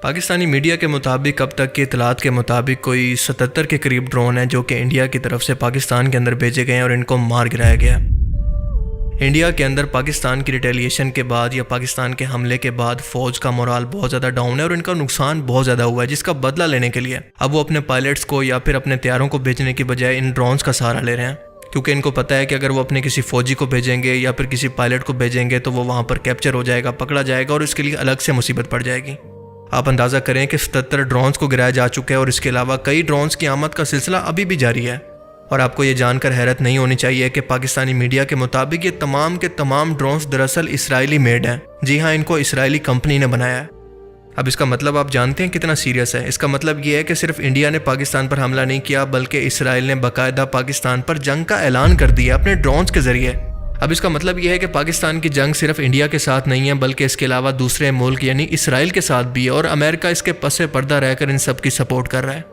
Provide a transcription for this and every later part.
Pakistani media के मुताबिक अब तक की इतलात के मुताबिक कोई 77 के करीब ड्रोन हैं जो कि इंडिया की तरफ से पाकिस्तान के अंदर भेजे गए हैं और इनको मार गिराया गया। इंडिया के अंदर पाकिस्तान की रिटेलिएशन के बाद या पाकिस्तान के हमले के बाद फ़ौज का मोराल बहुत ज़्यादा डाउन है और इनका नुकसान बहुत ज़्यादा हुआ है, जिसका बदला लेने के लिए अब वो अपने पायलट्स को या फिर अपने तैयारों को भेजने की बजाय इन ड्रोन्स का सहारा ले रहे हैं, क्योंकि इनको पता है कि अगर वो अपने किसी फ़ौजी को भेजेंगे या फिर किसी पायलट को भेजेंगे तो वो वहाँ पर कैप्चर हो जाएगा, पकड़ा जाएगा और इसके लिए अलग से मुसीबत पड़ जाएगी। आप अंदाज़ा करें कि 77 ड्रोन्स को गिराया जा चुका है और इसके अलावा कई ड्रोन्स की आमद का सिलसिला अभी भी जारी है। और आपको ये जानकर हैरत नहीं होनी चाहिए कि पाकिस्तानी मीडिया के मुताबिक ये तमाम के तमाम ड्रोन्स दरअसल इसराइली मेड हैं। जी हाँ, इनको इसराइली कंपनी ने बनाया है। अब इसका मतलब आप जानते हैं कितना सीरियस है। इसका मतलब ये है कि सिर्फ इंडिया ने पाकिस्तान पर हमला नहीं किया, बल्कि इसराइल ने बाकायदा पाकिस्तान पर जंग का ऐलान कर दिया अपने ड्रोन्स के जरिए। अब इसका मतलब यह है कि पाकिस्तान की जंग सिर्फ इंडिया के साथ नहीं है, बल्कि इसके अलावा दूसरे मुल्क यानी इसराइल के साथ भी है और अमेरिका इसके पसे पर्दा रहकर इन सब की सपोर्ट कर रहा है।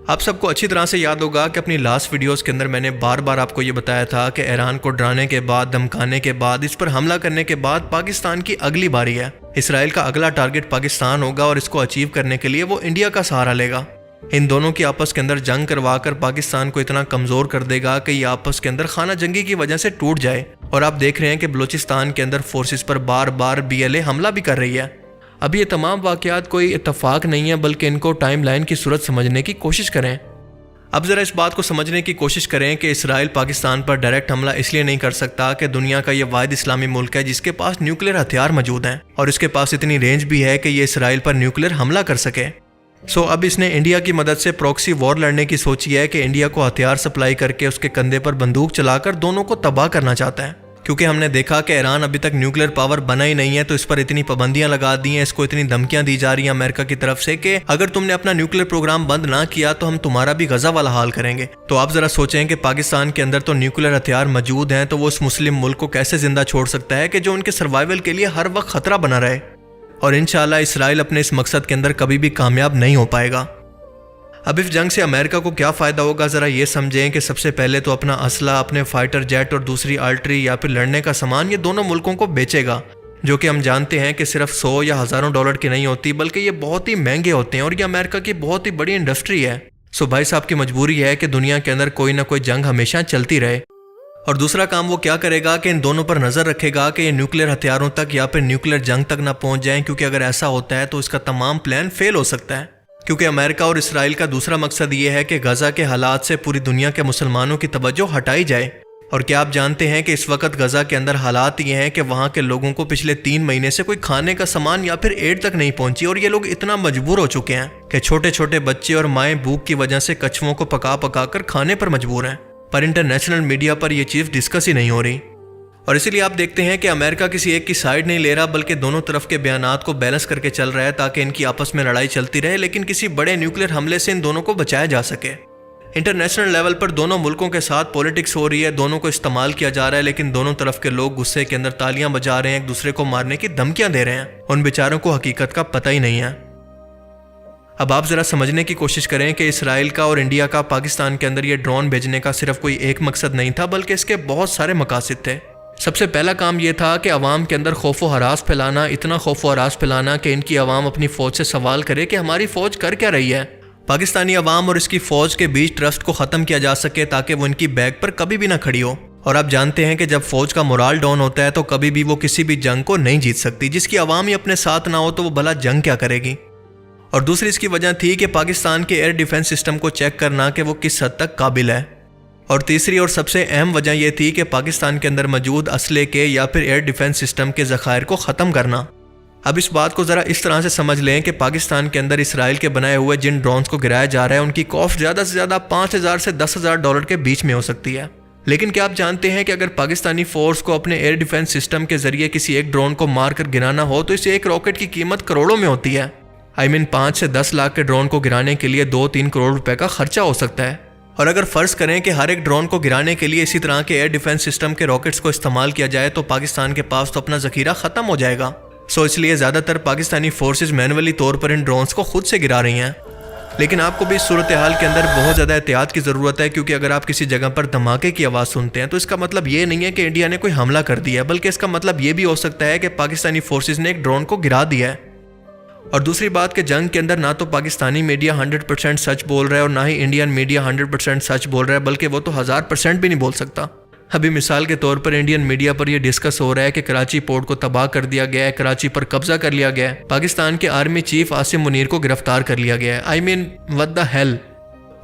आप सबको अच्छी तरह से याद होगा कि अपनी लास्ट वीडियोस के अंदर मैंने बार बार आपको ये बताया था कि ईरान को डराने के बाद, धमकाने के बाद, इस पर हमला करने के बाद पाकिस्तान की अगली बारी है। इसराइल का अगला टारगेट पाकिस्तान होगा और इसको अचीव करने के लिए वो इंडिया का सहारा लेगा। इन दोनों की आपस के अंदर जंग करवाकर पाकिस्तान को इतना कमज़ोर कर देगा कि ये आपस के अंदर खाना जंगी की वजह से टूट जाए। और आप देख रहे हैं कि बलूचिस्तान के अंदर फोर्सेस पर बार बार BLA हमला भी कर रही है। अब ये तमाम वाक़यात कोई इत्तफाक नहीं है, बल्कि इनको टाइमलाइन की सूरत समझने की कोशिश करें। अब ज़रा इस बात को समझने की कोशिश करें कि इसराइल पाकिस्तान पर डायरेक्ट हमला इसलिए नहीं कर सकता कि दुनिया का ये वाहिद इस्लामी मुल्क है जिसके पास न्यूक्लियर हथियार मौजूद हैं और इसके पास इतनी रेंज भी है कि ये इसराइल पर न्यूक्लियर हमला कर सके। अब इसने इंडिया की मदद से प्रॉक्सी वॉर लड़ने की सोची है कि इंडिया को हथियार सप्लाई करके उसके कंधे पर बंदूक चलाकर दोनों को तबाह करना चाहता है। क्योंकि हमने देखा कि ईरान अभी तक न्यूक्लियर पावर बना ही नहीं है, तो इस पर इतनी पाबंदियां लगा दी हैं, इसको इतनी धमकियां दी जा रही हैं अमेरिका की तरफ से कि अगर तुमने अपना न्यूक्लियर प्रोग्राम बंद ना किया तो हम तुम्हारा भी गजा वाला हाल करेंगे। तो आप जरा सोचें कि पाकिस्तान के अंदर तो न्यूक्लियर हथियार मौजूद हैं, तो वो उस मुस्लिम मुल्क को कैसे जिंदा छोड़ सकता है कि जो उनके सर्वाइवल के लिए हर वक्त खतरा बना रहे। और इंशाल्लाह इसराइल अपने इस मकसद के अंदर कभी भी कामयाब नहीं हो पाएगा। अब इस जंग से अमेरिका को क्या फ़ायदा होगा, ज़रा ये समझें कि सबसे पहले तो अपना असला, अपने फाइटर जेट और दूसरी आर्टरी या फिर लड़ने का सामान ये दोनों मुल्कों को बेचेगा, जो कि हम जानते हैं कि सिर्फ 100 या हज़ारों डॉलर की नहीं होती, बल्कि ये बहुत ही महंगे होते हैं और ये अमेरिका की बहुत ही बड़ी इंडस्ट्री है। भाई साहब की मजबूरी है कि दुनिया के अंदर कोई ना कोई जंग हमेशा चलती रहे। और दूसरा काम वो क्या करेगा कि इन दोनों पर नज़र रखेगा कि ये न्यूक्लियर हथियारों तक या फिर न्यूक्लियर जंग तक ना पहुँच जाएँ, क्योंकि अगर ऐसा होता है तो इसका तमाम प्लान फेल हो सकता है। क्योंकि अमेरिका और इसराइल का दूसरा मकसद ये है कि गजा के हालात से पूरी दुनिया के मुसलमानों की तवज्जो हटाई जाए। और क्या आप जानते हैं कि इस वक्त गजा के अंदर हालात ये हैं कि वहाँ के लोगों को पिछले 3 महीने से कोई खाने का सामान या फिर एड तक नहीं पहुंची और ये लोग इतना मजबूर हो चुके हैं कि छोटे छोटे बच्चे और माएँ भूख की वजह से कछुओं को पका पका कर खाने पर मजबूर हैं। पर इंटरनेशनल मीडिया पर यह चीज़ डिस्कस ही नहीं हो रही। और इसीलिए आप देखते हैं कि अमेरिका किसी एक की साइड नहीं ले रहा, बल्कि दोनों तरफ के बयानात को बैलेंस करके चल रहा है ताकि इनकी आपस में लड़ाई चलती रहे, लेकिन किसी बड़े न्यूक्लियर हमले से इन दोनों को बचाया जा सके। इंटरनेशनल लेवल पर दोनों मुल्कों के साथ पॉलिटिक्स हो रही है, दोनों को इस्तेमाल किया जा रहा है, लेकिन दोनों तरफ के लोग गुस्से के अंदर तालियां बजा रहे हैं, एक दूसरे को मारने की धमकियां दे रहे हैं। उन बेचारों को हकीकत का पता ही नहीं है। अब आप जरा समझने की कोशिश करें कि इसराइल का और इंडिया का पाकिस्तान के अंदर ये ड्रोन भेजने का सिर्फ कोई एक मकसद नहीं था, बल्कि इसके बहुत सारे मकासद थे। सबसे पहला काम यह था कि अवाम के अंदर खौफ व हरास फैलाना, इतना खौफ व हरास फैलाना कि इनकी अवाम अपनी फ़ौज से सवाल करे कि हमारी फ़ौज कर क्या रही है। पाकिस्तानी अवाम और इसकी फ़ौज के बीच ट्रस्ट को ख़त्म किया जा सके ताकि वो इनकी बैक पर कभी भी ना खड़ी हो। और आप जानते हैं कि जब फ़ौज का मोराल डाउन होता है तो कभी भी वो किसी भी जंग को नहीं जीत सकती। जिसकी अवाम ही अपने साथ ना हो तो वो भला जंग क्या करेगी। और दूसरी इसकी वजह थी कि पाकिस्तान के एयर डिफेंस सिस्टम को चेक करना कि वो किस हद तक काबिल है। और तीसरी और सबसे अहम वजह यह थी कि पाकिस्तान के अंदर मौजूद असले के या फिर एयर डिफेंस सिस्टम के ज़खायर को ख़त्म करना। अब इस बात को ज़रा इस तरह से समझ लें कि पाकिस्तान के अंदर इसराइल के बनाए हुए जिन ड्रोन्स को गिराया जा रहा है उनकी कॉस्ट ज़्यादा से ज़्यादा 5,000 से 10,000 डॉलर के बीच में हो सकती है। लेकिन क्या आप जानते हैं कि अगर पाकिस्तानी फोर्स को अपने एयर डिफेंस सिस्टम के जरिए किसी एक ड्रोन को मार कर गिराना हो तो इस एक रॉकेट की कीमत करोड़ों में होती है। 5 से 10 लाख के ड्रोन को गिराने के लिए 2-3 करोड़ रुपए का खर्चा हो सकता है। और अगर फ़र्ज़ करें कि हर एक ड्रोन को गिराने के लिए इसी तरह के एयर डिफेंस सिस्टम के रॉकेट्स को इस्तेमाल किया जाए तो पाकिस्तान के पास तो अपना ज़ख़ीरा ख़त्म हो जाएगा। इसलिए ज़्यादातर पाकिस्तानी फोर्सेज मैनुअली तौर पर इन ड्रोन्स को खुद से गिरा रही हैं। लेकिन आपको भी इस सूरत हाल के अंदर बहुत ज़्यादा एहतियात की ज़रूरत है, क्योंकि अगर आप किसी जगह पर धमाके की आवाज़ सुनते हैं तो इसका मतलब ये नहीं है कि इंडिया ने कोई हमला कर दिया है, बल्कि इसका मतलब ये भी हो सकता है कि पाकिस्तानी फोर्सेज ने एक ड्रोन को गिरा दिया है। और दूसरी बात कि जंग के अंदर ना तो पाकिस्तानी मीडिया 100% सच बोल रहा है और ना ही इंडियन मीडिया 100% सच बोल रहा है, बल्कि वो तो 1000% भी नहीं बोल सकता। अभी मिसाल के तौर पर इंडियन मीडिया पर यह डिस्कस हो रहा है कि कराची पोर्ट को तबाह कर दिया गया है, कराची पर कब्जा कर लिया गया है, पाकिस्तान के आर्मी चीफ आसिम मुनीर को गिरफ्तार कर लिया गया है। I mean what the hell.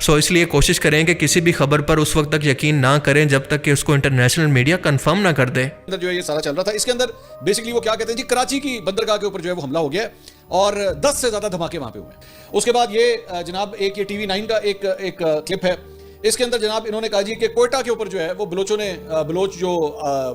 So इसलिए कोशिश करें कि किसी भी खबर पर उस वक्त तक यकीन ना करें जब तक कि उसको इंटरनेशनल मीडिया कंफर्म ना कर दे। अंदर जो है ये सारा चल रहा था, इसके अंदर बेसिकली वो क्या कहते हैं जी, कराची की बंदरगाह के ऊपर जो है वो हमला हो गया और 10 से ज्यादा धमाके वहां पे हुए। उसके बाद ये जनाब एक ये TV9 का एक क्लिप है, इसके अंदर जनाब इन्होंने कहा जी कि कोयटा के ऊपर जो है वो बलोच जो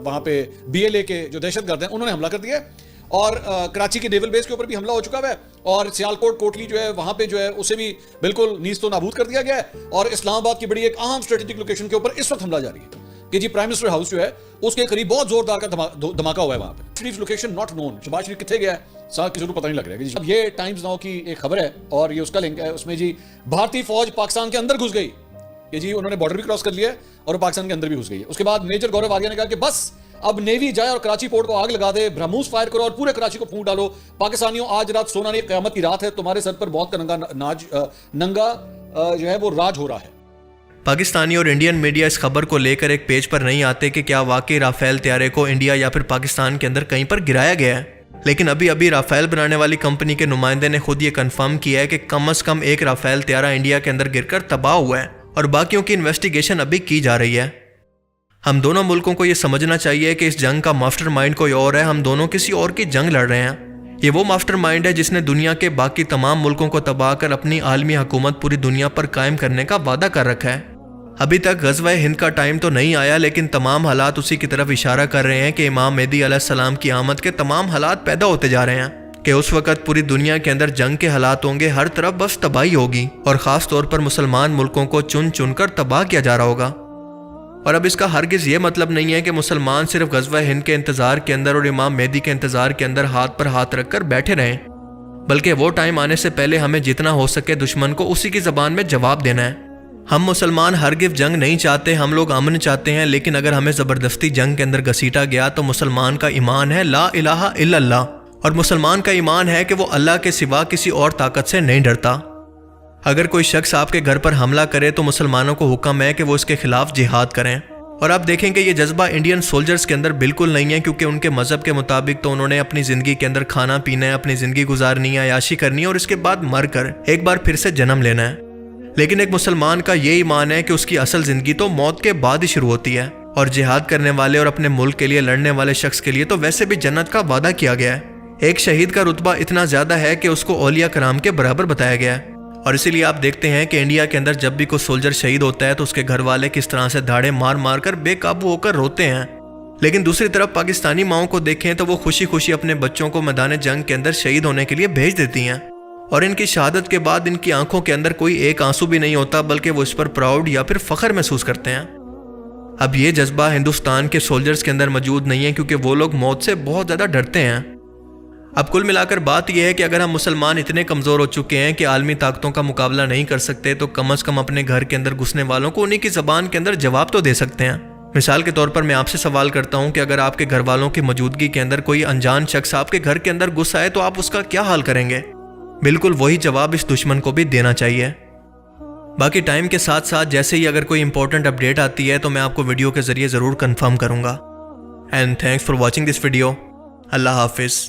वहां पे BLA के जो दहशतगर्द हैं उन्होंने हमला कर दिया और कराची के नेवल बेस के ऊपर भी हमला हो चुका है और सियालकोट कोटली जो है वहां पे जो है उसे भी बिल्कुल नीज तो नाबूद कर दिया गया है और इस्लामाबाद की बड़ी एक अहम स्ट्रेटेजिक लोकेशन के ऊपर इस वक्त हमला जारी है कि जी प्राइम मिनिस्टर हाउस जो है उसके करीब बहुत जोरदार का धमाका हुआ है वहां पे। शरीफ लोकेशन नॉट नोन, शहबाज शरीफ कितने गया है साहब किसी को पता नहीं लग रहा है। अब ये टाइम्स नाउ की एक खबर है और ये उसका लिंक है, उसमें जी भारतीय फौज पाकिस्तान के अंदर घुस गई, ये जी उन्होंने बॉर्डर भी क्रॉस कर लिया है और पाकिस्तान के अंदर भी घुस गई है। उसके बाद मेजर गौरव आर्या ने कहा कि बस अब नेवी जाए और कराची पोर्ट को आग लगा दे, ब्रह्मोस फायर करो और पूरे कराची को फूंक डालो। पाकिस्तानियों आज रात सोना नहीं, क़यामत की रात है, तुम्हारे सर पर बहुत नंगा जो है वो राज हो रहा है। पाकिस्तानी और इंडियन मीडिया इस खबर को लेकर एक पेज पर नहीं आते कि क्या वाकई राफेल तैयारे को इंडिया या फिर पाकिस्तान के अंदर कहीं पर गिराया गया है। लेकिन अभी राफेल बनाने वाली कंपनी के नुमाइंदे ने खुद ये कंफर्म किया है कि कम से कम एक राफेल तैयारा इंडिया के अंदर गिरकर तबाह हुआ है और बाकियों की इन्वेस्टिगेशन अभी की जा रही है। हम दोनों मुल्कों को यह समझना चाहिए कि इस जंग का मास्टरमाइंड कोई और है, हम दोनों किसी और की जंग लड़ रहे हैं। ये वो मास्टरमाइंड है जिसने दुनिया के बाकी तमाम मुल्कों को तबाह कर अपनी आलमी हुकूमत पूरी दुनिया पर कायम करने का वादा कर रखा है। अभी तक गज़वा हिंद का टाइम तो नहीं आया, लेकिन तमाम हालात उसी की तरफ इशारा कर रहे हैं कि इमाम मेहदी अलैहिस्सलाम की आमद के तमाम हालात पैदा होते जा रहे हैं कि उस वक़्त पूरी दुनिया के अंदर जंग के हालात होंगे, हर तरफ बस तबाही होगी और ख़ास तौर पर मुसलमान मुल्कों को चुन चुन कर तबाह किया जा रहा होगा। और अब इसका हरगिज़ ये मतलब नहीं है कि मुसलमान सिर्फ गज़वा हिंद के इंतज़ार के अंदर और इमाम मेहदी के इंतज़ार के अंदर हाथ पर हाथ रखकर बैठे रहें, बल्कि वो टाइम आने से पहले हमें जितना हो सके दुश्मन को उसी की ज़बान में जवाब देना है। हम मुसलमान हरगिज़ जंग नहीं चाहते, हम लोग अमन चाहते हैं, लेकिन अगर हमें ज़बरदस्ती जंग के अंदर घसीटा गया तो मुसलमान का ईमान है ला इलाहा इल्लल्लाह, और मुसलमान का ईमान है कि वो अल्लाह के सिवा किसी और ताकत से नहीं डरता। अगर कोई शख्स आपके घर पर हमला करे तो मुसलमानों को हुक्म है कि वो इसके खिलाफ जिहाद करें। और आप देखेंगे ये जज्बा इंडियन सोल्जर्स के अंदर बिल्कुल नहीं है, क्योंकि उनके मज़हब के मुताबिक तो उन्होंने अपनी ज़िंदगी के अंदर खाना पीना है, अपनी ज़िंदगी गुजारनी है, याशी करनी है और इसके बाद मर कर एक बार फिर से जन्म लेना है। लेकिन एक मुसलमान का ये ईमान है कि उसकी असल ज़िंदगी तो मौत के बाद ही शुरू होती है और जिहाद करने वाले और अपने मुल्क के लिए लड़ने वाले शख्स के लिए तो वैसे भी जन्नत का वादा किया गया है। एक शहीद का रुतबा इतना ज़्यादा है कि उसको औलिया कराम के बराबर बताया गया है। और इसीलिए आप देखते हैं कि इंडिया के अंदर जब भी कोई सोल्जर शहीद होता है तो उसके घर वाले किस तरह से धाड़े मार मार कर बेकाबू होकर रोते हैं। लेकिन दूसरी तरफ पाकिस्तानी माओं को देखें तो वो खुशी खुशी अपने बच्चों को मैदान जंग के अंदर शहीद होने के लिए भेज देती हैं और इनकी शहादत के बाद इनकी आंखों के अंदर कोई एक आंसू भी नहीं होता, बल्कि वो इस पर प्राउड या फिर फख्र महसूस करते हैं। अब ये जज्बा हिंदुस्तान के सोल्जर्स के अंदर मौजूद नहीं है, क्योंकि वो लोग मौत से बहुत ज़्यादा डरते हैं। अब कुल मिलाकर बात यह है कि अगर हम मुसलमान इतने कमज़ोर हो चुके हैं कि आलमी ताकतों का मुकाबला नहीं कर सकते, तो कम अज़ कम अपने घर के अंदर घुसने वालों को उन्हीं की ज़बान के अंदर जवाब तो दे सकते हैं। मिसाल के तौर पर मैं आपसे सवाल करता हूं कि अगर आपके घर वालों की मौजूदगी के अंदर कोई अनजान शख्स आपके घर के अंदर घुस आए तो आप उसका क्या हाल करेंगे? बिल्कुल वही जवाब इस दुश्मन को भी देना चाहिए। बाकी टाइम के साथ साथ जैसे ही अगर कोई इंपॉर्टेंट अपडेट आती है तो मैं आपको वीडियो के ज़रिए ज़रूर कंफर्म करूंगा। And thanks for watching this video. अल्लाह हाफिज़।